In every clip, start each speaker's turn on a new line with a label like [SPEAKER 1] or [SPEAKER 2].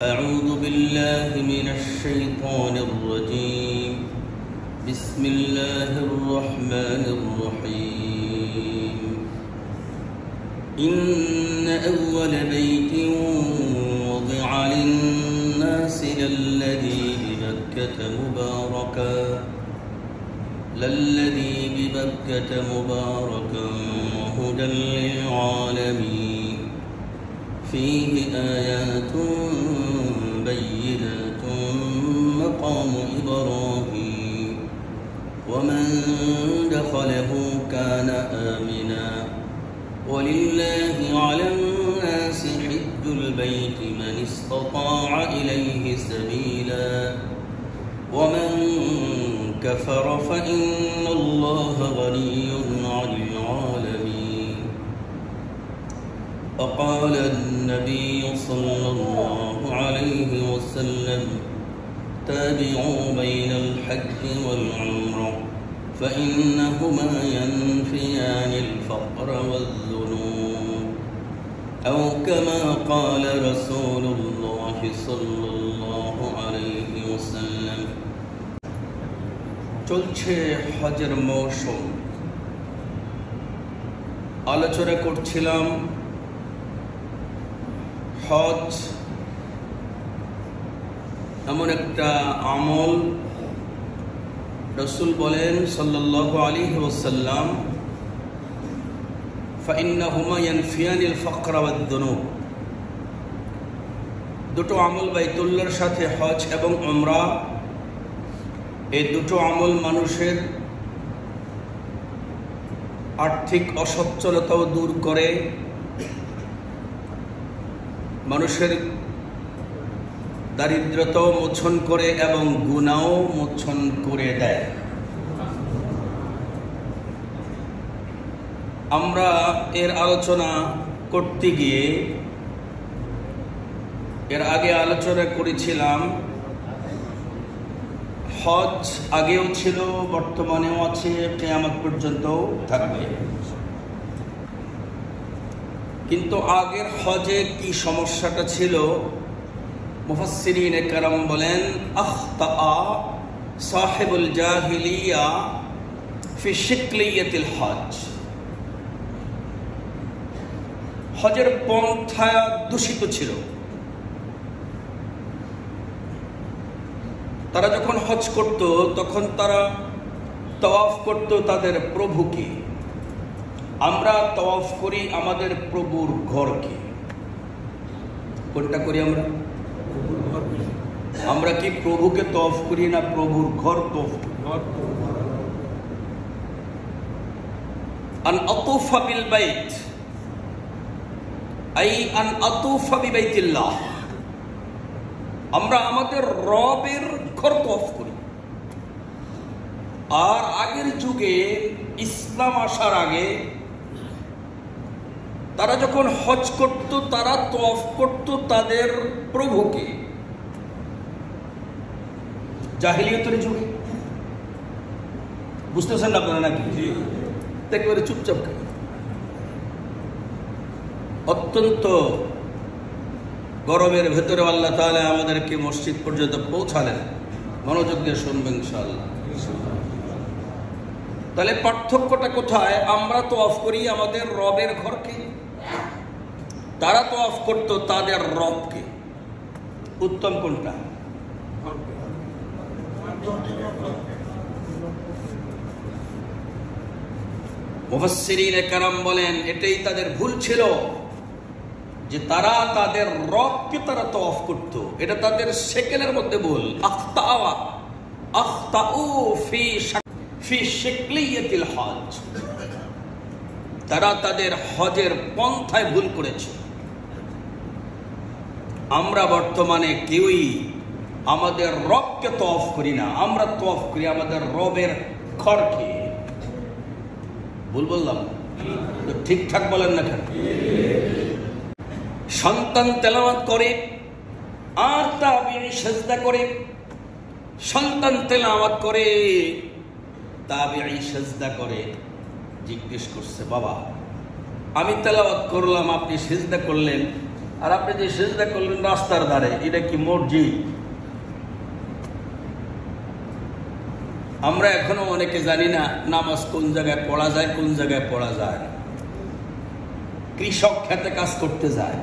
[SPEAKER 1] أعوذ بالله من الشيطان الرجيم بسم الله الرحمن الرحيم إن أول بيت وضع للناس للذي ببكة مباركا وهدى للعالمين فيه آيات بينات مقام إبراهيم ومن دخله كان آمنا ولله على الناس حج البيت من استطاع إليه سبيلا ومن كفر فإن الله غني عن العالمين وقال النبي صلى الله عليه وسلم تابعوا بين الحج والعمرة فإنهما ينفيان الفقر والذنوب أو كما قال رسول الله صلى الله عليه وسلم চলছে হজের মৌসুম। আলোচনা করছিলাম হজ এমন একটা আমল, রাসূল বলেন সাল্লাল্লাহু আলাইহি ওয়াসাল্লাম ফাইন্নাহুমা ইয়ানফিয়ানিল ফাকরা ওয়াদ-দুনুব। দুটো আমল, বাইতুল্লাহর সাথে হজ এবং উমরা, এই দুটো আমল মানুষের আর্থিক অসচ্ছলতাও দূর করে, মানুষের দারিদ্রতাও মোচন করে এবং গুনাহও মোচন করে দেয়। আমরা এর আলোচনা করতে গিয়ে এর আগে আলোচনা করেছিলাম হজ আগেও ছিল, বর্তমানেও আছে, কিয়ামত পর্যন্ত থাকবে। কিন্তু আগের হজে কি সমস্যাটা ছিল, মুফাসসিরিনে কেরাম বলেন আখতাআ সাহিবুল জাহিলিয়া ফি শিকলিয়াতিল হজ। হজের পন্থা দূষিত ছিল। তারা যখন হজ করত তখন তারা তাওয়াফ করত তাদের প্রভুকে। আমরা তাওয়াফ করি আমাদের প্রভুর ঘরকে। কোনটা করি আমরা? আমরা কি প্রভুকে তাওয়াফ করি না প্রভুর ঘর তাওয়াফ করি? আন আতুফা বিল বাইত আই আন আতুফা বিবাইতিল্লাহ। আমরা আমাদের রবের ঘর তাওয়াফ করি। আর আগের যুগে, ইসলাম আসার আগে, তারা যখন হজ করত তারা তাওয়াফ করত তাদের প্রভুকে। জাহিলিয়তের যুগে, বুঝতেছেন আপনারা নাকি? একেবারে চুপচাপ। অত্যন্ত গরমের ভেতরে আল্লাহ তাআলা আমাদেরকে মসজিদ পর্যন্ত পৌঁছালেন। মনোযোগ দিয়ে শুনবেন ইনশাআল্লাহ। তাহলে পার্থক্যটা কোথায়? আমরা তাওয়াফ করি আমাদের রবের ঘরকে, তারা তাওয়াফ করত তাদের রবকে। উত্তম কোনটা? মুফাসসিরিনে কেরাম বলেন এটাই তাদের ভুল ছিল, যে তারা তাদের রবকে তারা তাওয়াফ করত। এটা তাদের সেকেলের মধ্যে ভুল। আখতাউ ফি শিকলিয়াতিল হজ। তারা তাদের হজের পন্থায় ভুল করেছে। আমরা বর্তমানে কেউই আমাদের রবকে তাওয়াফ করি না, আমরা তাওয়াফ করি আমাদের রবের ঘরকে। ভুল বললাম? ঠিকঠাক বলেন না কেন? সন্তান তেলাওয়াত করে আর তাবিঈ সিজদা করে, সন্তান তেলাওয়াত করে তাবিঈ সিজদা করে। জিজ্ঞেস করছে, বাবা আমি তেলাওয়াত করলাম, আপনি সিজদা করলেন, আর আপনি যে সিজদা করলেন রাস্তার ধারে, এটা কি মসজিদ? আমরা এখনো অনেকে জানি না নামাজ কোন জায়গায় পড়া যায়, কোন জায়গায় পড়া যায় না। কৃষক খেতে কাজ করতে যায়,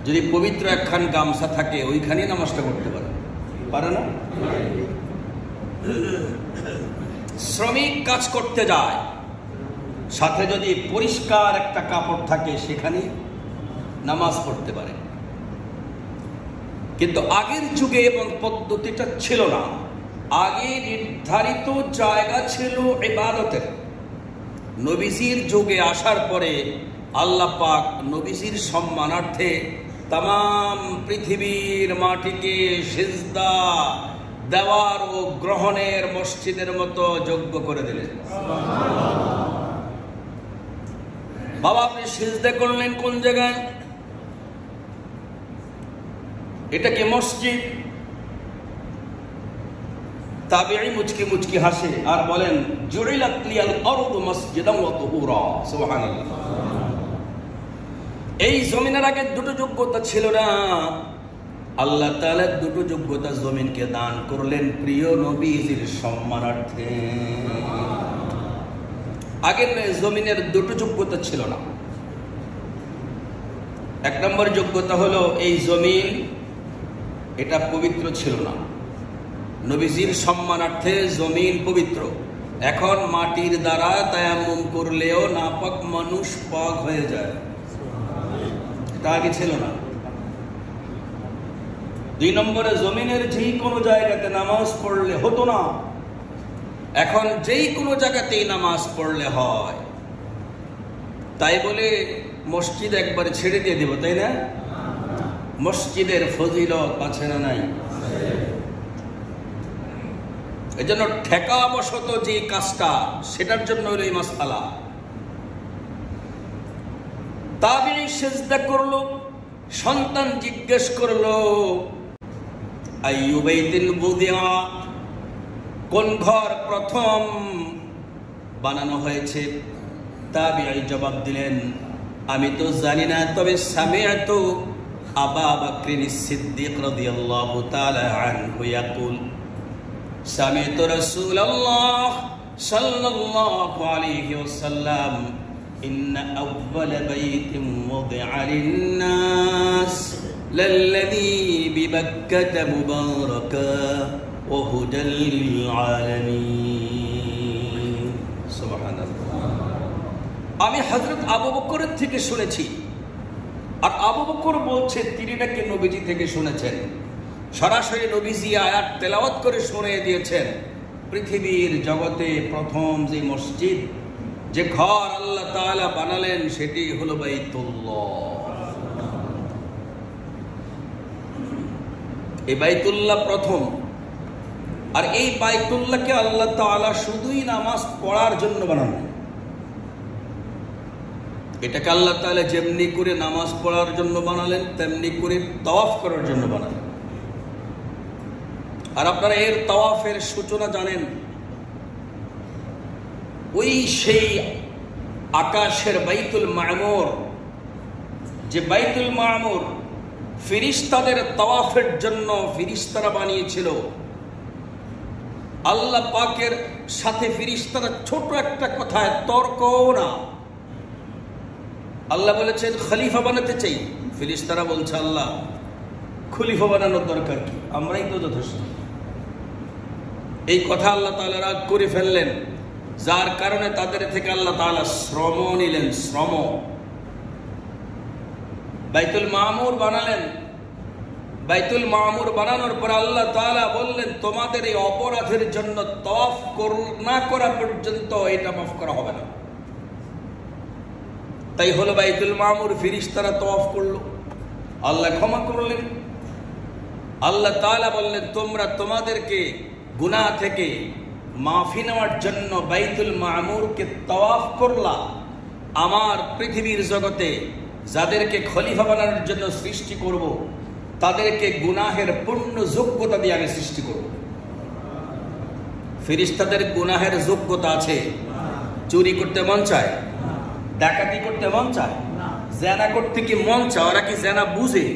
[SPEAKER 1] যদি পবিত্র একখান গামছা থাকে ওইখানেই নামাজটা করতে পারে না? শ্রমিক কাজ করতে যায়, সাথে যদি পরিষ্কার একটা কাপড় থাকে সেখানে নামাজ পড়তে পারে। কিন্তু আগের যুগে এবং পদ্ধতিটা ছিল না। আগে নির্ধারিত জায়গা ছিল ইবাদতের। নবীজির যুগে আসার পরে আল্লাহ পাক নবীজির সম্মানার্থে তাম পৃথিবীর মাটিকে সিজদা দেওয়ার ও গ্রহণের মসজিদের মতো যোগ্য করে দিলেন। বাবা, আপনি সিজদা করলেন কোন জায়গায়? এটা কি মসজিদ? তাবিঈ মুচকি মুচকি হাসে আর বলেন, জুইলাত লিয়াল আরদু মাসজিদান ওয়া তুহুরা। সুবহানাল্লাহ। এই জমিনের আগে দুটো যোগ্যতা ছিল না। আল্লাহ তাআলা দুটো যোগ্যতা জমিনকে দান করলেন প্রিয় নবীজির সম্মানার্থে। আগের জমিনের দুটো যোগ্যতা ছিল না। এক নম্বর যোগ্যতা হলো এই জমিন এটা পবিত্র ছিল না। নবীজির সম্মানার্থে জমিন পবিত্র। এখন মাটির দ্বারা তায়াম্মুম করলেও নাপাক মানুষ পাক হয়ে যায়, এটা আগে ছিল না। দুই নম্বরে জমিনের যেই কোনো জায়গাতে নামাজ পড়লে হতো না, এখন যেই কোনো জায়গাতেই নামাজ পড়লে হয়। তাই বলে মসজিদ একবার ছেড়ে দিয়ে দেব, তাই না? মসজিদের ফজিলত আছে না নাই? এজন্য ঠেকাবশত যে কাজটা, সেটার জন্য হলো এই মাসআলা। তাবিঈ সিজদা করলো, সন্তান জিজ্ঞেস করলো, আইয়ু বাইতিল বুদিআ, কোন ঘর প্রথম বানানো হয়েছে? তাবিঈ জবাব দিলেন, আমি তো জানি না, তবে সামিআতু আবা বকর সিদ্দিক রাদিয়াল্লাহু তাআলা আনহু ইয়াকুল, সামিআতু রাসূলুল্লাহ সাল্লাল্লাহু আলাইহি ওয়াসাল্লাম, ইন্না আউওয়ালা বাইতিন ওয়াদিআ লিন-নাস লাল্লাযী বিবাক্কাতা মুবারাকান ওয়া হুদাল লিল-আলামিন। সুবহানাল্লাহ। আমি হযরত আবু বকরের থেকে শুনেছি, আর আবু বকর বলছে তিনি নাকি নবীজি থেকে শুনেছেন। সরাসরি নবীজি আয়াত তেলাওয়াত করে শুনিয়ে দিয়েছেন, পৃথিবীর জগতে প্রথম যে মসজিদ, যে ঘর আল্লাহ তাআলা বানালেন, সেটি হলো বাইতুল্লাহ। এই বাইতুল্লাহ প্রথম। আর এই বাইতুল্লাহকে আল্লাহ তাআলা শুধুই নামাজ পড়ার জন্য বানালেন। এটাকে আল্লাহ তাআলা যেমনি করে নামাজ পড়ার জন্য বানালেন, তেমনি করে তাওয়াফ করার জন্য বানালেন। আর আপনারা এর তাওয়াফের সূচনা জানেন, ওই সেই আকাশের বাইতুল মামুর, যে বাইতুল মামুর ফেরেশতাদের তাওয়াফের জন্য ফেরেশতারা বানিয়েছিল। আল্লাহ পাকের সাথে ফেরেশতারা ছোট একটা কথায় তর্কও না। আল্লাহ বলেছেন খলিফা বানাতে চাই, ফেরেশতারা বলছে আল্লাহ খলিফা বানানোর দরকার কি, আমরাই তো যথেষ্ট। এই কথা আল্লাহ তাআলা রাগ করে ফেললেন, যার কারণে তাদের থেকে আল্লাহ তাআলা শ্রম নিলেন, শ্রম। বাইতুল মামুর বানালেন। বাইতুল মামুর বানানোর পর আল্লাহ তাআলা বললেন, তোমাদের এই অপরাধের জন্য তাওয়াফ না করা পর্যন্ত এটা মাফ করা হবে না। তাই হলো বাইতুল মামুর ফেরেশতারা তাওয়াফ করলো, আল্লাহ ক্ষমা করলেন। আল্লাহ তাআলা বললেন, তোমরা তোমাদেরকে গুনাহ থেকে মাফি নেওয়ার জন্য বাইতুল মামুরকে তাওয়াফ করলা, আমার পৃথিবীর জগতে যাদেরকে খলিফা বানানোর জন্য সৃষ্টি করব, তাদেরকে গুনাহের পূর্ণ যোগ্যতা দিয়ে আমি সৃষ্টি করব। ফেরেশতাদের গুনাহের যোগ্যতা আছে? চুরি করতে মন চায়? ডাকাতি করতে মন চায়? জেনা করতে কি মন চায়? ওরা কি জেনা বুঝে?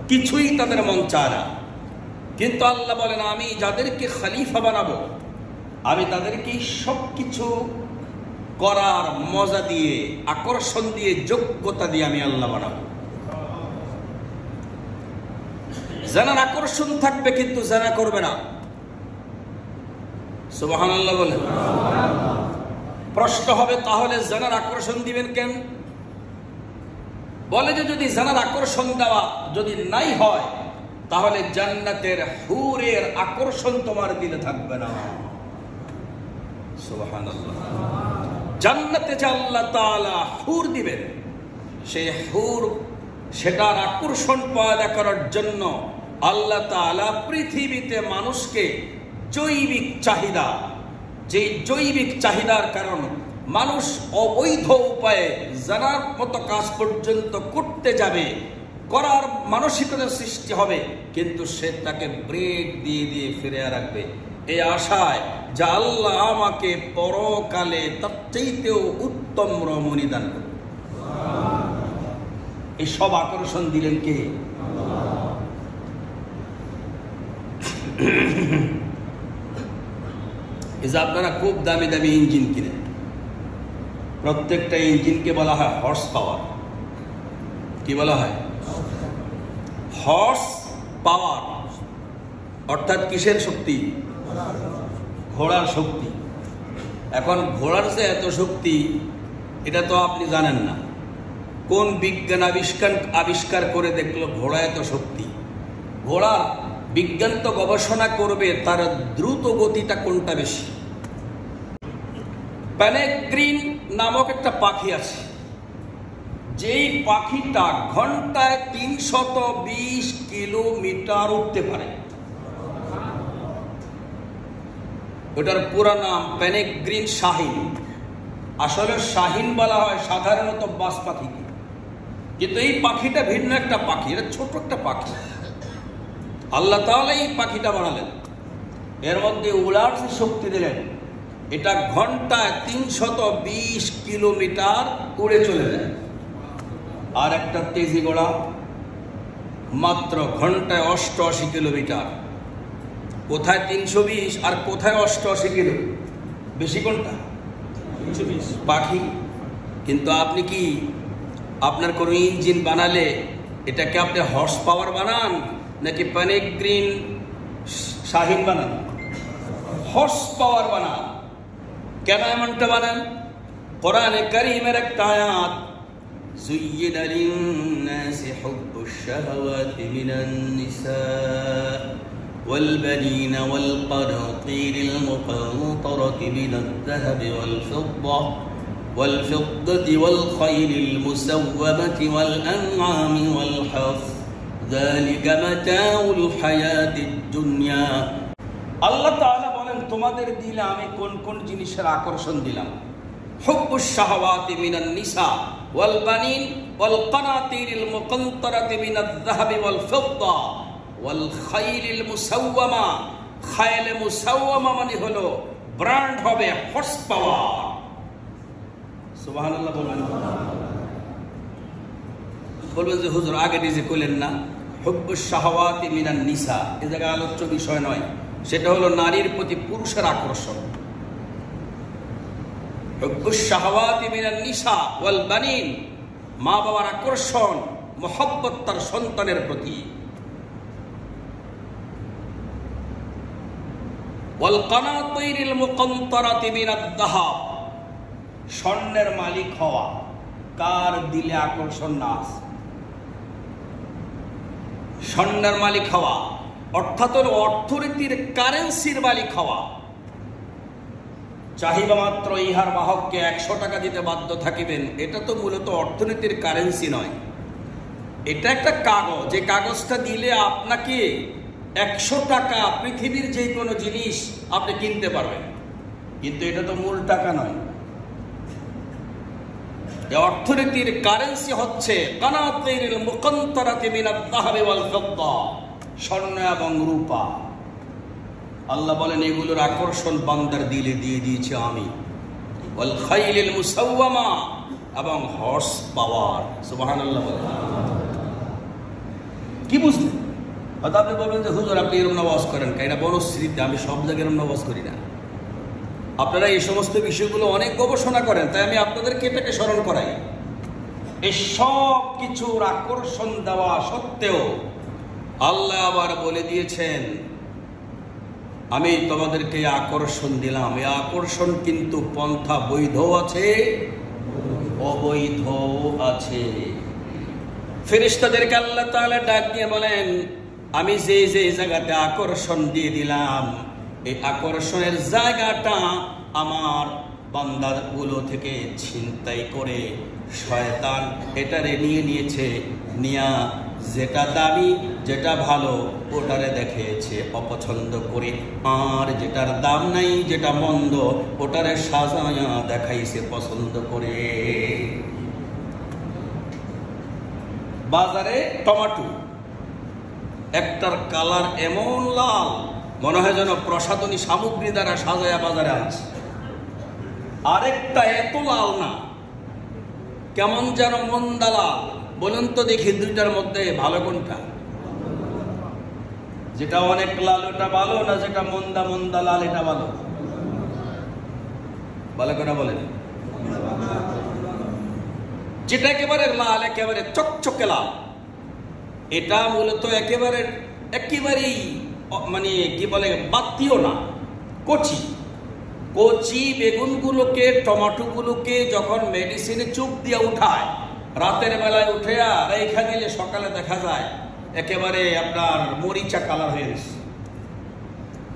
[SPEAKER 1] কিছুই তাদের মন চায় না। কিন্তু আল্লাহ বলেন আমি যাদেরকে খলিফা বানাবো, আমি তাদেরকে সবকিছু করার মজা দিয়ে, আকর্ষণ দিয়ে, যোগ্যতা দিয়ে আমি আল্লাহ বানাবো। জেনার আকর্ষণ থাকবে কিন্তু জেনা করবে না। সুবহানাল্লাহ বলেন। প্রশ্ন হবে তাহলে জেনার আকর্ষণ দিবেন কেন? বলে যে যদি জেনার আকর্ষণ দেওয়া যদি নাই হয় তাহলে জান্নাতের হুরের আকর্ষণ তোমার দিলে থাকবে না। সুবহানাল্লাহ। জান্নাতে যে আল্লাহ তাআলা হুর দিবেন, সেই হুর সেটার আকর্ষণ পয়দা করার জন্য আল্লাহ তাআলা পৃথিবীতে মানুষকে জৈবিক চাহিদা, যে জৈবিক চাহিদার কারণ মানুষ অবৈধ উপায়ে জানার মতো কাজ পর্যন্ত করতে যাবে, করার মানসিকতা সৃষ্টি হবে, কিন্তু সে তাকে ব্রেক দিয়ে দিয়ে ফিরে রাখবে এই আশায় যে আল্লাহ আমাকে পরকালে তার চাইতেও উত্তম রমণী দান করবে। এই সব আকর্ষণ দিলেন কে? এই যে আপনারা খুব দামি দামি ইঞ্জিন কিনেন, প্রত্যেকটা ইঞ্জিনকে বলা হয় হর্স পাওয়ার। কি বলা হয়? হর্স পাওয়ার, অর্থাৎ কিসের শক্তি? ঘোড়ার শক্তি। এখন ঘোড়ার যে এত শক্তি এটা তো আপনি জানেন না। কোন বিজ্ঞান আবিষ্কার করে দেখলো ঘোড়া এত শক্তি? ঘোড়ার বিজ্ঞান তো গবেষণা করবে তার দ্রুত গতিটা কোনটা বেশি। প্যানেগ্রিন নামক একটা পাখি আছে, যেই পাখিটা ঘন্টায় 320 কিলোমিটার উঠতে পারে। ওটার পুরো নাম প্যানেগ্রিন শাহিন। আসলে শাহিন বলা হয় সাধারণত বাজ পাখিকে, কিন্তু এই পাখিটা ভিন্ন একটা পাখি, এটা ছোট একটা পাখি। আল্লাহ তাআলা এই পাখিটা বানালেন, এর মধ্যে উড়ার যে শক্তি দিলেন, এটা ঘন্টায় 320 কিলোমিটার উড়ে চলে যায়। আর একটা তেজি ঘোড়া মাত্র ঘন্টায় 88 কিলোমিটার। কোথায় 320 আর কোথায় 88 কিলো? বেশি কোনটা? 320 পাখি। কিন্তু আপনি কি আপনার কোনো ইঞ্জিন বানালে এটাকে আপনি হর্স পাওয়ার বানান নাকি প্যানেগ্রিন শাহিন বানান? হর্স পাওয়ার বানান। কেন এমনটা বানান? কোরআনে কারীমের একটা আয়াত, যুয়্যিনা লিন-নাসি হুব্বুশ শাহাওয়াতি মিনান নিসা والبنين والقناطير المقنطرة من الذهب والفضة والخيل المسومة والأنعام والحرث ذلك متاع الحياة الدنيا। আল্লাহ তাআলা বলেন তোমাদের দিলে আমি কোন কোন জিনিসের আকর্ষণ দিলাম। হুব্বুশ শাহাওয়াতি মিনান নিসা ওয়াল বানিন ওয়াল কানাতিরিল মুকান্তারাতি মিনাজ যাহাবি ওয়াল ফিদ্দা ওয়াল খাইলিল মুসাওয়ামা। খাইলে মুসাওয়ামা মানে হলো ব্র্যান্ড হবে হর্স পাওয়ার। সুবহানাল্লাহ বলবেন। বলবেন যে হুজুর আগে নিজে কইলেন না হুব্বুশ শাহাওয়াতি মিনান নিসা, এ জায়গায় আলোচ্য বিষয় নয়, সেটা হলো নারীর প্রতি পুরুষের আকর্ষণ। হুব্বুশ শাহাওয়াতি মিনান নিসা ওয়াল বানিন, মা বাবার আকর্ষণ, মহব্বত তার সন্তানের প্রতি। ওয়াল কানাতিরিল মুকান্তারাতি মিনাদ যাহাব, স্বর্ণের মালিক হওয়া। কার দিলে আকর্ষণ না আছে? স্বর্ণের মালিক হওয়া অর্থাৎ অর্থনীতির কারেন্সির মালিক হওয়া। চাহিদা মাত্র ইহার বাহককে 100 টাকা দিতে বাধ্য থাকিবেন, এটা তো মূলত অর্থনীতির কারেন্সি নয়, এটা একটা কাগজ। যে কাগজটা দিলে আপনাকে 100 টাকা পৃথিবীর যে কোনো জিনিস আপনি কিনতে পারবেন, কিন্তু এটা তো মূল টাকা নয়। অর্থনীতির কারেন্সি হচ্ছে কানাতিরিল মুকান্তারাতি মিনাদ যাহাবি ওয়াল ফিদ্দা, স্বর্ণ এবং রূপা। আল্লাহ বলেন এগুলোর আকর্ষণ বান্দার দিলে দিয়ে দিয়েছি আমি। ওয়াল খাইলিল মুসাওয়ামা, এবং হর্স পাওয়ার। সুবহানাল্লাহ বলেন। কি বুঝলেন? হয়তো আপনি বলবেন যে হুজুর আপনি এরকম নামাজ করেন, এটা বনশ্রীতে, আমি সব জায়গায় এরকম নামাজ করি না। আপনারা এই সমস্ত বিষয়গুলো অনেক গবেষণা করেন, তাই আমি আপনাদেরকে এটাকে স্মরণ করাই। এই সব কিছুর আকর্ষণ দেওয়া সত্ত্বেও আল্লাহ আবার বলে দিয়েছেন আমি তোমাদেরকে আকর্ষণ দিলাম। এই আকর্ষণ কিন্তু পন্থা বৈধ আছে, অবৈধ আছে। ফেরেশতাদেরকে আল্লাহ তাআলা ডাক দিয়ে বলেন আমি যে যে জায়গাতে আকর্ষণ দিয়ে দিলাম, এই আকর্ষণের জায়গাটা আমার বান্দাগুলো থেকে ছিনতাই করে শয়তান এটারে নিয়ে নিয়েছে, নিয়া যেটা দামি যেটা ভালো ওটারে দেখিয়েছে অপছন্দ করে, আর যেটার দাম নাই যেটা মন্দ ওটারে সাজায়া দেখাইছে পছন্দ করে। বাজারে টমেটো একটার কালার এমন লাল মনে হয় যেন প্রসাধনী সামগ্রী দ্বারা সাজায়া বাজারে আছে, আরেকটা এত লাল না, কেমন যেন মন্দা লাল। বলুন তো দেখি দুইটার মধ্যে ভালো কোনটা? যেটা অনেক লাল ওটা ভালো, না যেটা মন্দা মন্দা লাল এটা ভালো? ভালো করে বলেন। যেটা একেবারে লাল, একেবারে চকচকে লাল, এটা মূলত একেবারেই মানে কি বলে বাতিও না, কচি কচি বেগুনগুলোকে টমেটোগুলোকে যখন মেডিসিনে চুপ দিয়ে উঠায়, রাতের বেলায় উঠে রেখা দিলে সকালে দেখা যায় একেবারে আপনার মরিচা কালার হয়ে গেছে।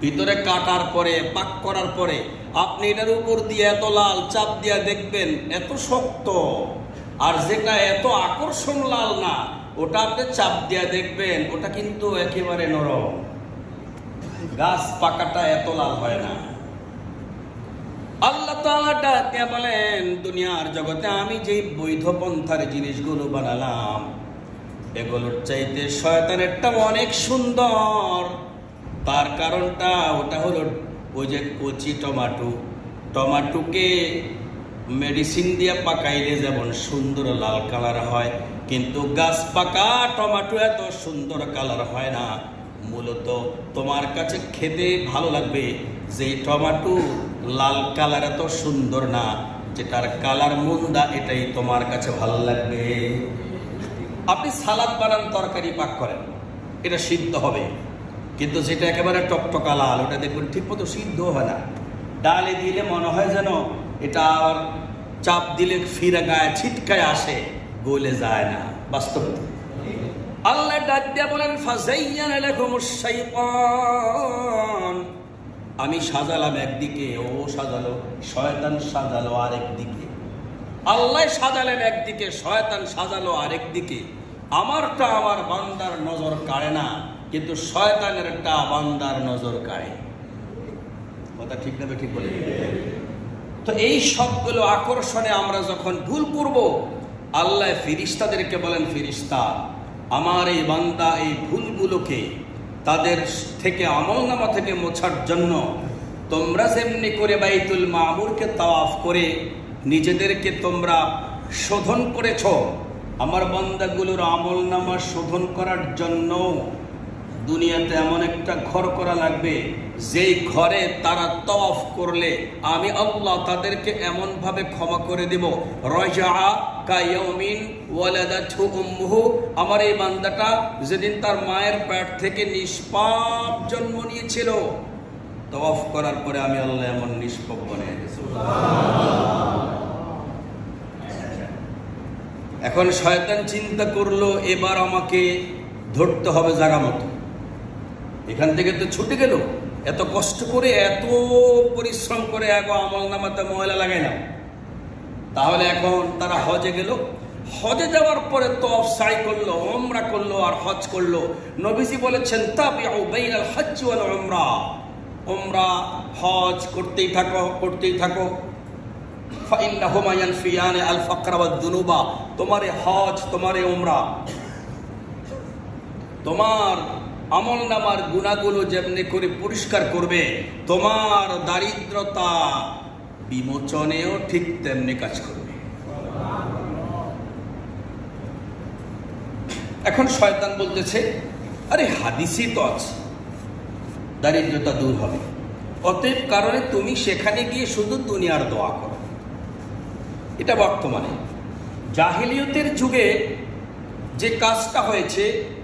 [SPEAKER 1] ভিতরে কাটার পরে পাক করার পরে আপনি এটার উপর দিয়ে এত লাল চাপ দিয়ে দেখবেন এত শক্ত, আর যেটা এত আকর্ষণ লাল না ওটা আপনি চাপ দিয়ে দেখবেন ওটা কিন্তু একেবারে নরম। গাছ পাকাটা এত লাল হয় না। আল্লাহ তাআলা ডাকে বলেন দুনিয়ার জগতে আমি যে বৈধ পন্থার জিনিসগুলো বানালাম এগুলোর চাইতে শয়তানেরটা অনেক সুন্দর। তার কারণটা ওটা হলো ওই যে কচি টমাটোকে মেডিসিন দিয়ে পাকাইলে যেমন সুন্দর লাল কালার হয়, কিন্তু গাছ পাকা টমেটো এত সুন্দর কালার হয় না। মূলত তোমার কাছে খেতে ভালো লাগবে যে টমেটো লাল কালার এত সুন্দর না, যেটার কালার মুন্দা এটাই তোমার কাছে ভালো লাগবে। আপনি সালাদ বানান, তরকারি পাক করেন, এটা সিদ্ধ হবে, কিন্তু যেটা একেবারে টকটকা লাল ওটা দেখবেন ঠিক মতো সিদ্ধ হয় না। ডালে দিলে মনে হয় যেন এটা আর চাপ দিলে ফিরে গায়ে ছিটকায় আসে, গলে যায় না। বাস্তব আল্লাহ ডাক দিয়া বলেন ফাযায়্যানা লাকুমুশ শাইতান, আমি সাজালাম একদিকে, ও সাজালো, শয়তান সাজালো আরেকদিকে। আল্লাহ সাজালেন একদিকে, শয়তান সাজালো আরেকদিকে। আমারটা আমার বান্দার নজর কাড়ে না, কিন্তু শয়তানের একটা বান্দার নজর কাড়ে। কথা ঠিক না ঠিক বলে? তো এই সবগুলো আকর্ষণে আমরা যখন ভুল করব, আল্লাহ ফেরেশতাদেরকে বলেন ফেরেশতা আমার এই বান্দা এই ভুলগুলোকে তাদের থেকে আমলনামা থেকে মোছার জন্য তোমরা যেমনি করে বাইতুল মামুরকে তাওয়াফ করে নিজেদেরকে তোমরা শোধন করেছ, আমার বান্দাগুলোর আমলনামা শোধন করার জন্য দুনিয়াতে এমন একটা ঘর করা লাগবে যেই ঘরে তারা তাওয়াফ করলে আমি আল্লাহ তাদেরকে এমন ভাবে ক্ষমা করে দেব, রাজা কায়াউমিন ওয়ালাদাতহু উম্মুহু, আমার এই বান্দাটা যেদিন তার মায়ের পেট থেকে নিষ্পাপ জন্ম নিয়েছিল, তাওয়াফ করার পরে আমি আল্লাহ এমন নিষ্পাপ বানিয়ে দিয়েছি। এখন শয়তান চিন্তা করলো এবার আমাকে ধরতে হবে জায়গা মতো। এখান থেকে তো ছুটে গেল, এত কষ্ট করে এত পরিশ্রম করে আমলনামাতে ময়লা লাগাইলাম, তাহলে এখন তারা হজে গেল, হজে যাওয়ার পরে তওয়াফ সাই করলো, উমরা করলো আর হজ করলো। নবীজি বলেছেন তাবিউ বাইনাল হজ্জ ওয়াল উমরা, উমরা হজ করতেই থাকো ফাইন্নাহুমা ইয়ানফিয়ানি আল ফাকরা ওয়াদ দুনুবা, তোমারে হজ তোমারে উমরা তোমার আমলনামার গুনাহগুলো যেমনি করে পরিষ্কার করবে, তোমার দারিদ্রতা বিমোচনেও ঠিক তেমনি কাজ করবে। এখন শয়তান বলতেছে, আরে হাদিসই তো আছে দারিদ্রতা দূর হবে, অতএব কারণে তুমি সেখানে গিয়ে শুধু দুনিয়ার দোয়া করো। এটা বর্তমানে। জাহেলিয়তের যুগে যে কাজটা হয়েছে,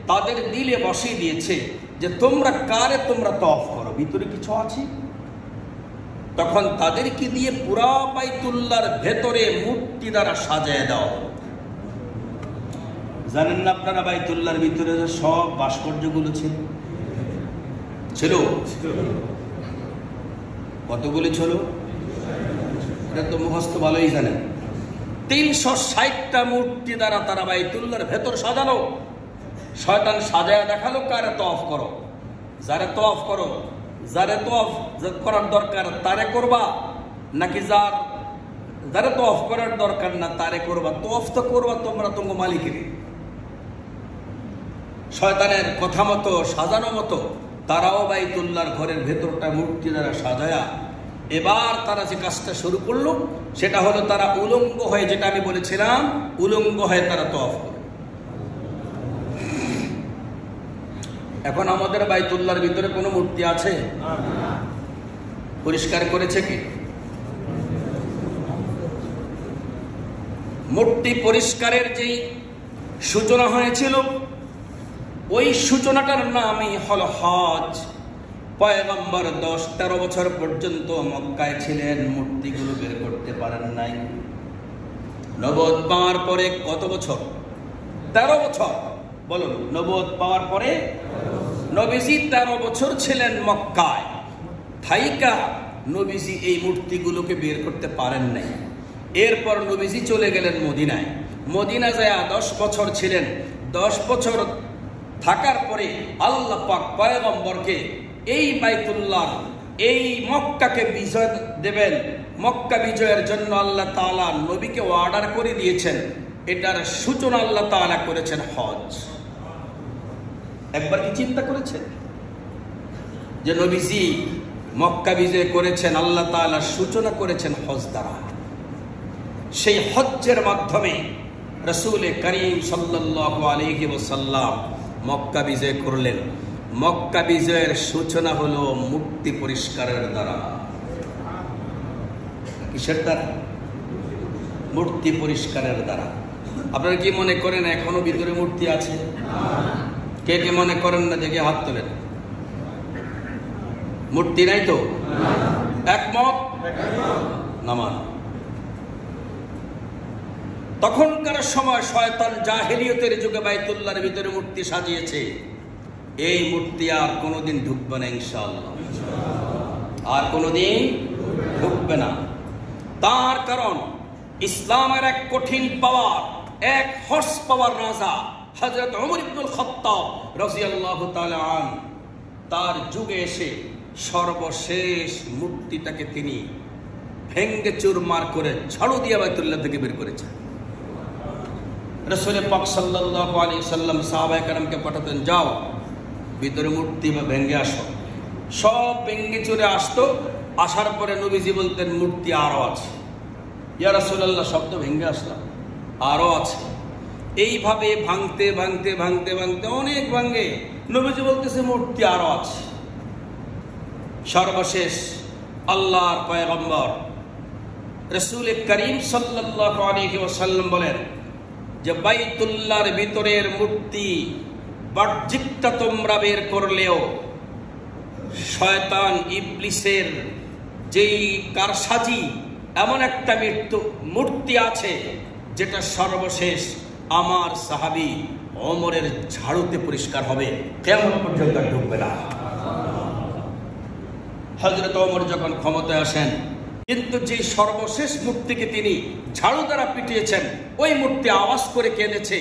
[SPEAKER 1] তাদের দিলে বসিয়ে দিয়েছে যে তোমরা কারে তোমরা তওয়াফ করো, ভিতরে কিছু আছে। তখন তাদেরকে দিয়ে পুরা বাইতুল্লাহর ভেতরে মূর্তি দ্বারা সাজায় দাও। জানেন না আপনারা বাইতুল্লাহর ভিতরে সব ভাস্কর্যগুলো ছিল কতগুলি ছিল? এটা তো মুখস্থ ভালোই জানেন। 360টা মূর্তি দ্বারা তারা বাইতুল্লাহর ভেতর সাজানো। শয়তান সাজায় দেখালো কারে তওয়াফ করো, যারে তওয়াফ করো, যারে তওয়াফ করার দরকার তারে করবা, নাকি যারে তওয়াফ করার দরকার না তারে করবা। তওয়াফ তো করবা তোমরা তোমার মালিকের। শয়তানের কথা মতো সাজানো মতো তারাও বাইতুল্লাহর ঘরের ভেতরটা মূর্তি দ্বারা সাজায়া এবার তারা যে কাজটা শুরু করলো সেটা হলো তারা উলঙ্গ হয়ে, যেটা আমি বলেছিলাম, উলঙ্গ হয়ে তারা তওয়াফ করে। এখন আমাদের বাইতুল্লাহর ভিতরে কোনো মূর্তি আছে? পরিষ্কার করেছে কি? মূর্তি পরিষ্কারের যেই সূচনা হয়েছিল, ওই সূচনাটার নামই হল হজ। পয়গম্বর 10-13 বছর পর্যন্ত মক্কায় ছিলেন, মূর্তিগুলো বের করতে পারেন নাই। নবুয়ত পাওয়ার পরে কত বছর? 13 বছর। বলুন, নবুয়ত পাওয়ার পরে নবীজি 13 বছর ছিলেন মক্কায়। থাইকা নবীজি এই মূর্তিগুলোকে বের করতে পারেন নাই। এরপর নবীজি চলে গেলেন মদিনায়। মদিনা যায় 10 বছর ছিলেন। 10 বছর থাকার পরে আল্লাহ পাক পয়গম্বরকে এই বাইতুল্লাহ, এই মক্কাকে বিজয় দেবেন। মক্কা বিজয়ের জন্য আল্লাহ তাআলা নবীকে অর্ডার করে দিয়েছেন। এটার সূচনা আল্লাহ তাআলা করেছেন হজ। একবার কি চিন্তা করেছেন যে নবীজি মক্কা বিজয় করেছেন, আল্লাহ তাআলা সূচনা করেছেন হজ দ্বারা। সেই হজ্জের মাধ্যমে রাসূল করিম সাল্লাল্লাহু আলাইহি ওয়াসাল্লাম মক্কা বিজয় করলেন। মক্কা বিজয়ের সূচনা হলো মূর্তি পরিষ্কারের দ্বারা। কিসের দ্বারা? মূর্তি পরিষ্কারের দ্বারা। আপনারা কি মনে করেন এখনো ভিতরে মূর্তি আছে? কে কে মনে করেন না? দেখে হাত তোলেন। মূর্তি নাই তো? একমত? নামান। তখনকার সময় শয়তান জাহেলিয়তের যুগে বাইতুল্লাহর ভিতরে মূর্তি সাজিয়েছে। এই মূর্তি আর কোনোদিন ঢুকবে না ইনশাআল্লাহ, আর কোনোদিন ঢুকবে না। তার কারণ ইসলামের এক কঠিন পাওয়ার, এক হর্স পাওয়ার রাজা হযরত ওমর ইবনুল খাত্তাব রাদিয়াল্লাহু তাআলা আনহু, তার যুগে এসে সর্বশেষ মূর্তিটাকে তিনি ভেঙ্গে চুরমার করে ঝাড়ু দিয়ে বাইতুল্লাহ থেকে বের করেছেন। রাসূল পাক সাল্লাল্লাহু আলাইহি সাল্লাম সাহাবায়ে কেরামকে পাঠাতেন, যাও ভিতরে মূর্তি ভেঙ্গে আসো। সব ভেঙ্গে চুরে আসতো। আসার পরে নবীজি বলতেন, মূর্তি আরো আছে। ইয়া রাসূলুল্লাহ, সব তো ভেঙ্গে আসলাম, আরো আছে। এইভাবে ভাঙতে ভাঙতে ভাঙতে ভাঙতে অনেক ভাঙে, নবীজি বলতেছে মূর্তি আরো আছে। সর্বশেষ আল্লাহর পয়গম্বর রাসূল করিম সাল্লাল্লাহু আলাইহি ওয়াসাল্লাম বলেন যে বাইতুল্লাহর ভিতরের মূর্তি বাহ্যিকটা তোমরা বের করলেও শয়তান ইবলিসের যেই কারসাজি, এমন একটা মূর্তি আছে যেটা সর্বশেষ আমার সাহাবী ওমরের ঝাড়ুতে পরিষ্কার হবে, কিয়ামত পর্যন্ত ঢুকবে না। হযরত ওমর যখন ক্ষমতায় আসেন, কিন্তু যে সর্বশেষ মূর্তিকে তিনি ঝাড়ু দ্বারা পিটিয়েছেন, ওই মূর্তি আওয়াজ করে কেঁদেছে।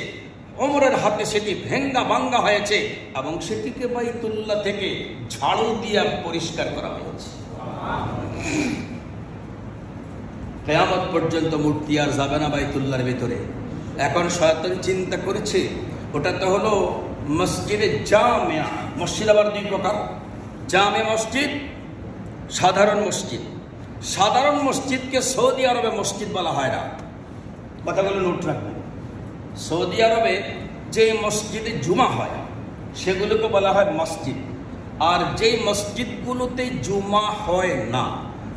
[SPEAKER 1] ওমরের হাতে সেটি ভেঙ্গা ভাঙ্গা হয়েছে এবং সেটিকে বাইতুল্লাহ থেকে ঝাড়ু দিয়ে পরিষ্কার করা হয়েছে। কিয়ামত পর্যন্ত মূর্তি আর যাবে না বাইতুল্লাহর ভিতরে। এখন শয়তান চিন্তা করেছে, ওটা তো হলো মসজিদে জামিয়া। মসজিদ আবার দুই প্রকার, জামে মসজিদ, সাধারণ মসজিদ। সাধারণ মসজিদকে সৌদি আরবে মসজিদ বলা হয় না। কথাগুলো নোট রাখবেন। সৌদি আরবে যে মসজিদে জুমা হয় সেগুলোকে বলা হয় মসজিদ। আর যেই মসজিদগুলোতে জুমা হয় না,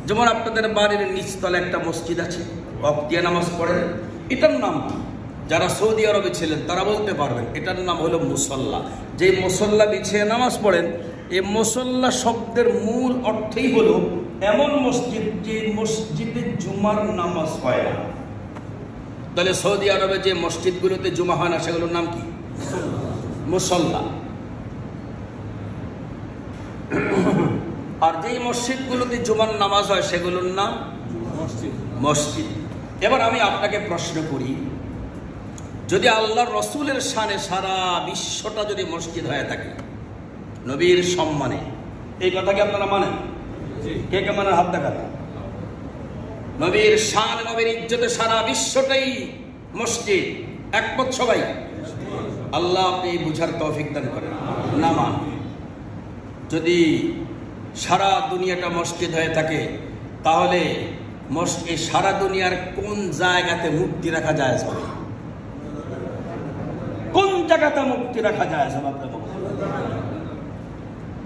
[SPEAKER 1] যেমন আপনাদের বাড়ির নিচতলা একটা মসজিদ আছে, ওয়াক্তিয়া নামাজ পড়েন, এটার নাম কি? যারা সৌদি আরবে ছিলেন তারা বলতে পারবেন, এটার নাম হলো মুসল্লা। যে মুসল্লা বিছিয়ে নামাজ পড়েন, এই মুসল্লা শব্দের মূল অর্থই হলো এমন মসজিদ যে মসজিদে জুমার নামাজ হয় না। তাহলে সৌদি আরবে যে মসজিদগুলোতে জুমা হয় না সেগুলোর নাম কি? মুসল্লা। আর যেই মসজিদগুলোতে জুমার নামাজ হয় সেগুলোর নাম মসজিদ। এবার আমি আপনাকে প্রশ্ন করি, যদি আল্লাহর রসুলের শানে সারা বিশ্বটা যদি মসজিদ হয়ে থাকে, নবীর সম্মানে, এই কথা কি আপনারা মানেন? কে কে মানেন? হাত দেখান। নবীর শান, নবীর ইজ্জতে সারা বিশ্বটাই মসজিদ, একমত সবাই? আল্লাহ আপনি বুঝার তৌফিক দান করেন। না মান, যদি সারা দুনিয়াটা মসজিদ হয়ে থাকে, তাহলে এই সারা দুনিয়ার কোন জায়গাতে মূর্তি রাখা যায়? কোন জায়গাতে মূর্তি রাখা যায়?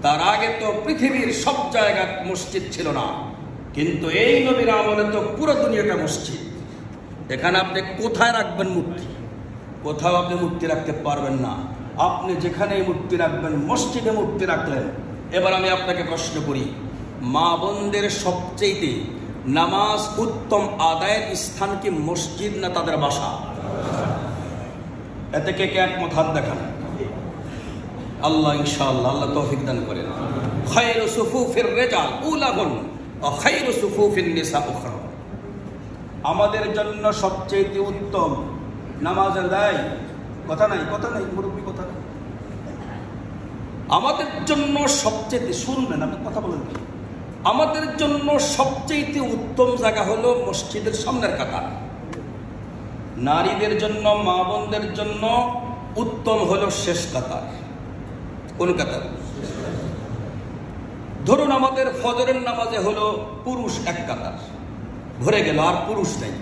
[SPEAKER 1] তার আগে তো পৃথিবীর সব জায়গা মসজিদ ছিল না, কিন্তু এই নবীর আমলে তো পুরো দুনিয়াটা মসজিদ। এখানে আপনি কোথায় রাখবেন মূর্তি? কোথাও আপনি মূর্তি রাখতে পারবেন না। আপনি যেখানে মূর্তি রাখবেন, মসজিদে মূর্তি রাখলেন। এবার আমি আপনাকে প্রশ্ন করি, মা বোনদের সবচেয়ে নামাজ উত্তম আদায়ের স্থান কি মসজিদ না তাদের বাসা? এতে কে কে একমত? হাত দেখান। আল্লাহ ইনশাআল্লাহ, আল্লাহ তৌফিক দান করেন। খায়রু সুফুফির রিজাল উলাহুন ওয়া খায়রু সুফুফিন নিসা উখরা। আমাদের জন্য সবচেয়ে উত্তম নামাজের দায়, কথা নাই, কথা নাই মুরব্বী, কথা নাই। আমাদের জন্য সবচেয়ে, শুনবেন আপনি, কথা বলেন, আমাদের জন্য সবচেয়ে উত্তম জায়গা হলো মসজিদের সামনের কাতার। নারীদের জন্য, মা বোনদের জন্য উত্তম হলো শেষ কাতার। কোন কাতার? ধরুন আমাদের ফজরের নামাজে হলো পুরুষ এক কাতার ভরে গেল, আর পুরুষ নেই।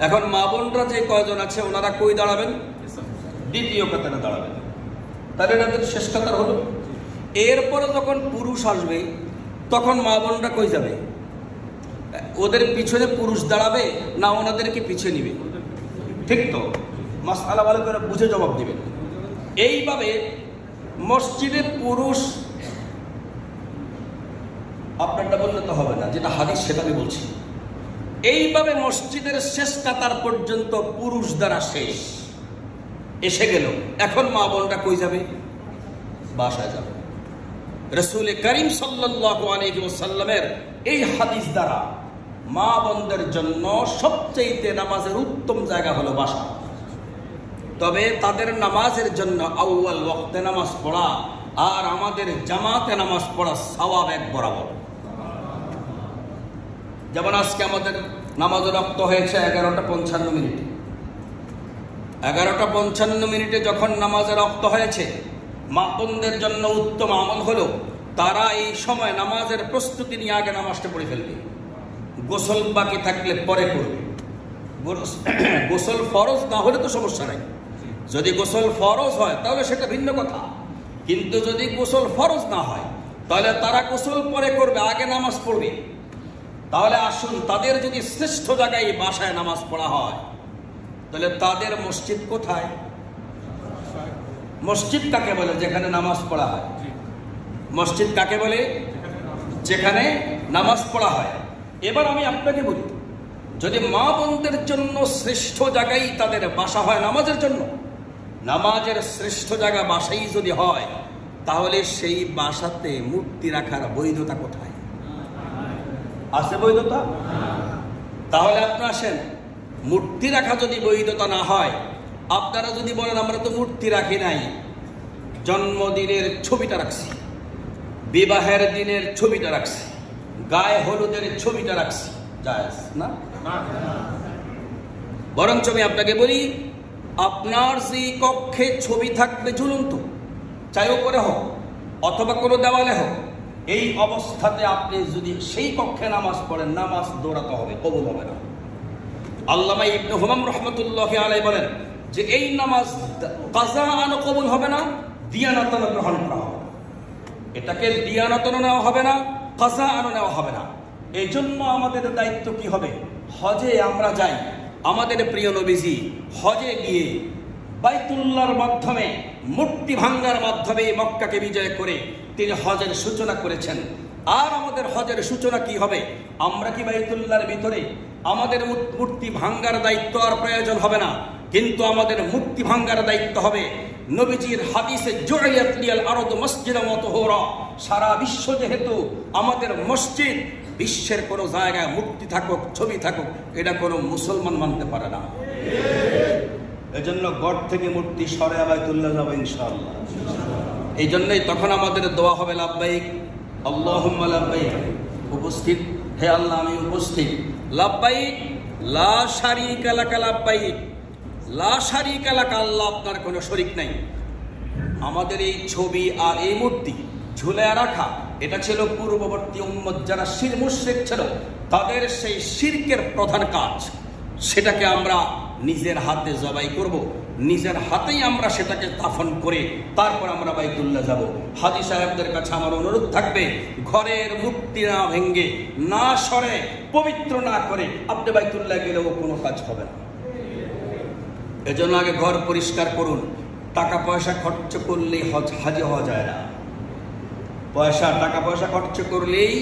[SPEAKER 1] এখন মা বোনরা যে কয়জন আছে ওনারা কই দাঁড়াবেন? দ্বিতীয় কাতারে দাঁড়াবেন। তাহলে এনাদের শেষ কাতার হলো। এরপরে যখন পুরুষ আসবে তখন মা বোনরা কই যাবে? ওদের পিছনে পুরুষ দাঁড়াবে না ওনাদেরকে পিছিয়ে নিবে? ঠিক তো? মাসআলা ভালো করে বুঝে জবাব দিবেন। এইভাবে মসজিদে পুরুষ, আপনারটা বললে তো হবে না, যেটা হাদিস সেটা আমি বলছি। এইভাবে মসজিদের শেষ কাতার পর্যন্ত পুরুষ দ্বারা শেষ এসে গেল। এখন মা বোনরা কই যাবে? বাসায় যাবে। রাসূল করিম সাল্লাল্লাহু আলাইহি ওয়াসাল্লামের এই হাদিস দ্বারা মা বোনদের জন্য সবচেয়ে নামাজের উত্তম জায়গা হলো বাসা। তবে তাদের নামাজের জন্য আউয়াল ওয়াক্তে নামাজ পড়া আর আমাদের জামাতে নামাজ পড়া সওয়াব এক বরাবর। যেমন আজকে আমাদের নামাজের রক্ত হয়েছে 11:55। 11:55 যখন নামাজের রক্ত হয়েছে, মা বোনদের জন্য উত্তম আমল হলো তারা এই সময় নামাজের প্রস্তুতি নিয়ে আগে নামাজটা পড়ে ফেলবে। গোসল বাকি থাকলে পরে করবে। গোসল ফরজ না হলে তো সমস্যা নাই। যদি গোসল ফরজ হয় তাহলে সেটা ভিন্ন কথা, কিন্তু যদি গোসল ফরজ না হয় তাহলে তারা গোসল পরে করবে, আগে নামাজ পড়বে। তাহলে আসুন, তাদের যদি শ্রেষ্ঠ জায়গায় বাসায় নামাজ পড়া হয় তাহলে তাদের মসজিদ কোথায়? মসজিদ কাকে বলে? যেখানে নামাজ পড়া হয়। মসজিদ কাকে বলে? যেখানে নামাজ পড়া হয়। এবার আমি আপনাকে বলি, যদি মা বোনদের জন্য শ্রেষ্ঠ জায়গায় তাদের বাসা হয় নামাজের জন্য, নামাজের শ্রেষ্ঠ জায়গা বাসাই যদি হয়, তাহলে সেই বাসাতে মূর্তি রাখার বৈধতা কোথায়? আছে বৈধতা? তাহলে আপনি আসেন, মূর্তি রাখা যদি বৈধতা না হয়, আপনারা যদি বলেন আমরা তো মূর্তি রাখি নাই, জন্মদিনের ছবিটা রাখছি, বিবাহের দিনের ছবিটা রাখছি, গায়ে হলুদের ছবিটা রাখছি, জায়েজ না? বরঞ্চ আমি আপনাকে বলি, আপনার যে কক্ষে ছবি থাকবে ঝুলন্ত, চাই উপরে হোক অথবা কোনো দেওয়ালে হোক, এই অবস্থাতে আপনি যদি সেই কক্ষে নামাজ পড়েন, নামাজ দৌড়াতে হবে, কবুল হবে না। আল্লামা ইবনে হুমাম রহমতুল্লাহি আলাইহি বলেন, যে এই নামাজ কাজা আন কবুল হবে না, দিয়ানাতন গ্রহণ করা হবে। এটাকে দিয়ানাতন নেওয়া হবে না, কাজা আন নেওয়া হবে না। এই জন্য আমাদের দায়িত্ব কি হবে? হজে আমরা যাই, আমাদের প্রিয় নবীজি হজে গিয়ে বাইতুল্লাহর মাধ্যমে, মূর্তি ভাঙ্গার মাধ্যমে মক্কাকে বিজয় করে তিনি হজের সূচনা করেছেন। আর আমাদের হজের সূচনা কি হবে? আমরা কি বাইতুল্লাহর ভিতরে আমাদের মূর্তি ভাঙ্গার দায়িত্ব আর প্রয়োজন হবে না, কিন্তু আমাদের মূর্তি ভাঙ্গার দায়িত্ব হবে নবীজির হাদিসে জুইয়াত লিয়াল আরদু মসজিদান ওয়া তুহুরা, সারা বিশ্ব যেহেতু আমাদের মসজিদ, বিশ্বের কোনো জায়গায় মূর্তি থাকুক, ছবি থাকুক, এটা কোনো মুসলমান মানতে পারে না। এজন্য গড় থেকে মূর্তি সরে বাইতুল্লাহ যাবে ইনশাআল্লাহ। এই জন্যই তখন আমাদের দোয়া হবে লাব্বাইক আল্লাহুম্মা লাব্বাইক। উপস্থিত, হে আল্লাহ আমি উপস্থিত। লাব্বাইক লা শারীকা লাকা লাব্বাইক, লা শারীকা লাকা, আল্লাহ আপনার কোনো শরীক নাই। আমাদের এই ছবি আর এই মূর্তি ঝুলায় রাখা, এটা ছিল পূর্ববর্তী উম্মত যারা মুশরিক ছিল, তাদের সেই শিরকের প্রধান কাজ। সেটাকে আমরা নিজের হাতে জবাই করব, নিজের হাতেই আমরা সেটাকে দাফন করে তারপর আমরা বাইতুল্লাহ যাব। হাজী সাহেবদের কাছে আমার অনুরোধ থাকবে, ঘরের মূর্তি না ভেঙ্গে, না সরে, পবিত্র না করে আপনি বাইতুল্লাহ গেলেও কোনো কাজ হবে না। এজন্য আগে ঘর পরিষ্কার করুন। টাকা পয়সা খরচ করলেই হাজি হওয়া যায় না। টাকা পয়সা খরচ করলেই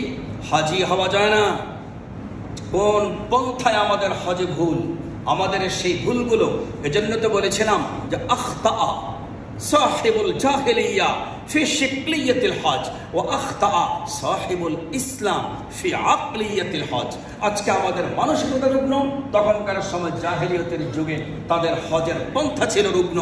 [SPEAKER 1] হাজি হওয়া যায় না। কোন পন্থায় আমাদের হজে ভুল, আমাদের সেই ভুলগুলো, এজন্য তো বলেছিলাম যে আখতা সাহিবুল জাহিলিয়া ফি শিকলিয়াতিল হজ ওয়া আখতা সাহিবুল ইসলাম ফি আকলিয়াতিল হজ। আজকে আমাদের মানসিকতা রুগ্ন, তখনকার সময় জাহিলিয়তের যুগে তাদের হজের পন্থা ছিল রুগ্ন।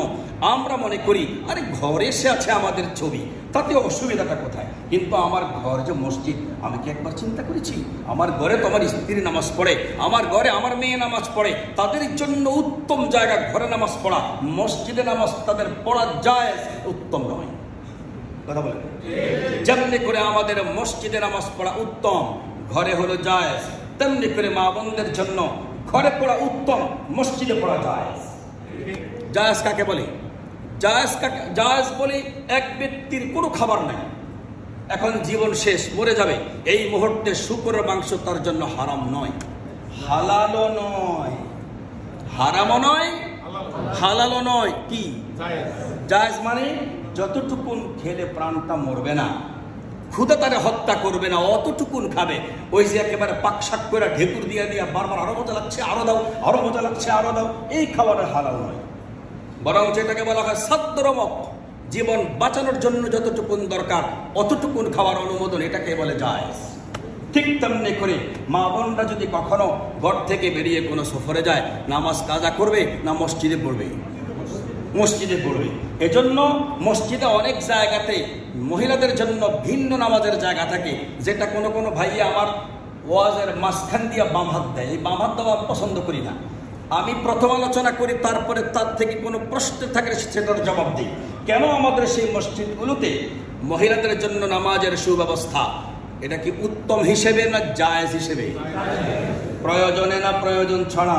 [SPEAKER 1] আমরা মনে করি আরে ঘরে এসে আছে আমাদের ছবি, তাতে অসুবিধাটা কোথায়? কিন্তু আমার ঘর যে মসজিদ, আমি কি একবার চিন্তা করেছি আমার ঘরে তো আমার স্ত্রী নামাজ পড়ে, আমার ঘরে আমার মেয়ে নামাজ পড়ে, তাদের জন্য উত্তম জায়গা ঘরে নামাজ পড়া, মসজিদে নামাজ তাদের পড়া যায় উত্তম নয়। কথা বলেন? যেমনি করে আমাদের মসজিদে নামাজ পড়া উত্তম, ঘরে হলো জায়েজ, তেমনি করে মা বোনদের জন্য ঘরে পড়া উত্তম, মসজিদে পড়া জায়েজ। জায়েজ কাকে বলে? জায়েজ বলে এক ব্যক্তির কোনো খাবার নাই, এখন জীবন শেষ, মরে যাবে, এই মুহূর্তে শুকরের মাংস তার জন্য হারাম নয়, হালালও নয়, হারামও নয়, হালালও নয়। কি জায়েজ? মানে যতটুকুন খেলে প্রাণটা মরবে না, ক্ষুধা তারে হত্যা করবে না, অতটুকুন খাবে। ওই যে একেবারে পাকশাক করে ঢেকুর দিয়ে দিয়ে বারবার আরো মজা লাগছে, আরো দাও, আরো মজা লাগছে, আরো দাও, এই খাবারের হালাল নয়। বরং যেটাকে বলা হয় সাদ্দরমক, জীবন বাঁচানোর জন্য যতটুকুন দরকার অতটুকুন খাওয়ার অনুমোদন, এটাকে বলে জায়েজ। ঠিক তেমনি করে মা বোনরা যদি কখনো ঘর থেকে বেরিয়ে কোনো সফরে যায়, নামাজ কাজা করবে না মসজিদে পড়বে? মসজিদে পড়বে। এজন্য মসজিদে অনেক জায়গাতে মহিলাদের জন্য ভিন্ন নামাজের জায়গা থাকে, যেটা কোনো কোনো ভাইয়া আমার ওয়াজের মাঝখান দিয়ে বাম হাত দেয়। এই বাম হাত দেওয়া পছন্দ করি না। আমি প্রথম আলোচনা করি, তারপরে তার থেকে কোনো প্রশ্ন থাকলে সেটার জবাব দিই। কেন আমাদের সেই মসজিদগুলোতে মহিলাদের জন্য নামাজের সুব্যবস্থা, এটা কি উত্তম হিসেবে না জায়েজ হিসেবে? প্রয়োজনে না প্রয়োজন ছাড়া?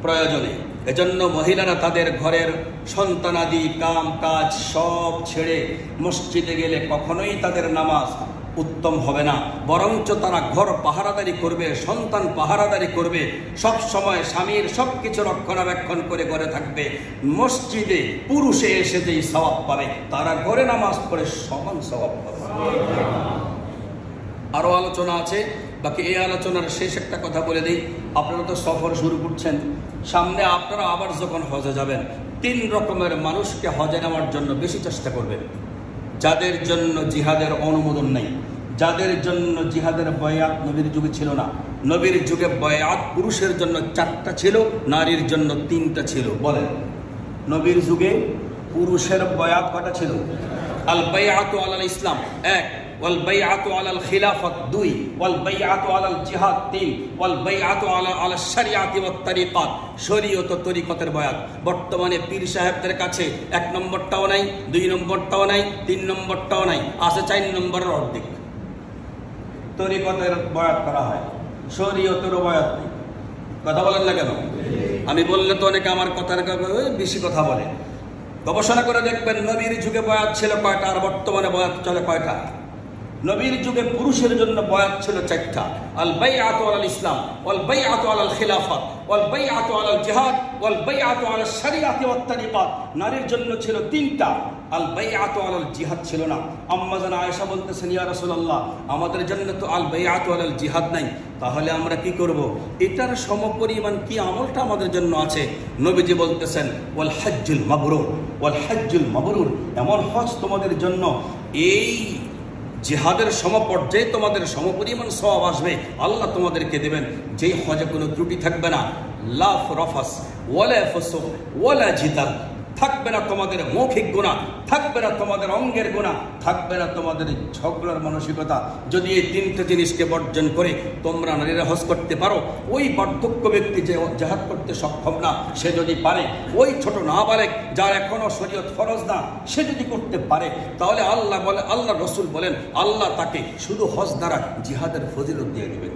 [SPEAKER 1] প্রয়োজনে। এজন্য মহিলারা তাদের ঘরের সন্তানাদি কাম কাজ সব ছেড়ে মসজিদে গেলে কখনোই তাদের নামাজ উত্তম হবে না, বরঞ্চ তারা ঘর পাহারাদারি করবে, সন্তান পাহারাদারি করবে, সব সময় স্বামীর সবকিছু রক্ষণাবেক্ষণ করে ঘরে থাকবে। মসজিদে পুরুষে এসে যেই সওয়াব পাবে, তারা ঘরে নামাজ পড়ে সমান সওয়াব পাবে। আরো আলোচনা আছে, বাকি এই আলোচনার শেষ একটা কথা বলে দিই। আপনারা তো সফর শুরু করছেন, সামনে আপনারা আবার যখন হজে যাবেন, 3 রকমের মানুষকে হজে নেওয়ার জন্য বেশি চেষ্টা করবেন। যাদের জন্য জিহাদের অনুমোদন নেই, যাদের জন্য জিহাদের বয়াত নবীর যুগে ছিল না। নবীর যুগে বয়াত পুরুষের জন্য 4টা ছিল, নারীর জন্য 3টা ছিল। বলেন, নবীর যুগে পুরুষের বয়াত কটা ছিল? আল বাইআতু আলাল ইসলাম 1, ওয়াল বাইআতু আলাল খিলাফত 2, ওয়াল বাইআতু আলাল জিহাদ 3, ওয়াল বাইআতু আলা শরিয়াতি ওয়াত তরিকাত, শরীয়ত ও তরিকতের বয়াত। বর্তমানে পীর সাহেবদের কাছে 1 নম্বরটাও নাই, 2 নম্বরটাও নাই, 3 নম্বরটাও নাই, আছে 4 নম্বরের অর্ধেক। তরিকতের বয়াত করা হয়, শরীয়তের বয়াত নেই। কথা বলেন না কেন? আমি বললে তো অনেকে আমার কথার বেশি কথা বলে। গবেষণা করে দেখবেন নবীর যুগে বয়াত ছিল কয়টা আর বর্তমানে বয়াত চলে কয়টা। নবীর যুগে পুরুষের জন্য বয়াত ছিল 4টা, আল বাইআতু আলাল ইসলাম, ওয়াল বাইআতু আলাল খিলাফাত, ওয়াল বাইআতু আলাল জিহাদ, ওয়াল বাইআতু আলাল শরিয়াতি ওয়াত তরিকাত। নারীর জন্য ছিল 3টা, আল বাইআতু আলাল জিহাদ ছিল না। আম্মা জান আয়েশা বলতেছেন, ইয়া রাসূলুল্লাহ, আমাদের জন্য তো আল বাইআতু আলাল জিহাদ নাই, তাহলে আমরা কি করব? এটার সমপরিমাণ কি আমলটা আমাদের জন্য আছে? নবীজি বলতেছেন, ওয়াল হজ্জুল মাবরুর, ওয়াল হজ্জুল মাবরুর, এমন হজ তোমাদের জন্য এই জিহাদের সমপর্যায়ে তোমাদের সমপরিমাণ সওয়াব আসবে, আল্লাহ তোমাদেরকে দেবেন, যেই হজে কোনো ত্রুটি থাকবে না। লা রাফাস ওয়ালা ফুসুক ওয়ালা জিদাল, থাকবে না তোমাদের মৌখিক গুনাহ, থাকবে না তোমাদের অঙ্গের গুনাহ, থাকবে না তোমাদের ঝগড়ার মানসিকতা। যদি এই 3টে জিনিসকে বর্জন করে তোমরা নারীরা হজ করতে পারো, ওই বার্ধক্য ব্যক্তি যে জিহাদ করতে সক্ষম না, সে যদি পারে, ওই ছোট নাবালেগ যার এখনো শরীয়ত ফরজ না, সে যদি করতে পারে, তাহলে আল্লাহ বলে, আল্লাহ রসুল বলেন, আল্লাহ তাকে শুধু হজ দ্বারা জিহাদের ফজিলত দিয়ে দিবেন।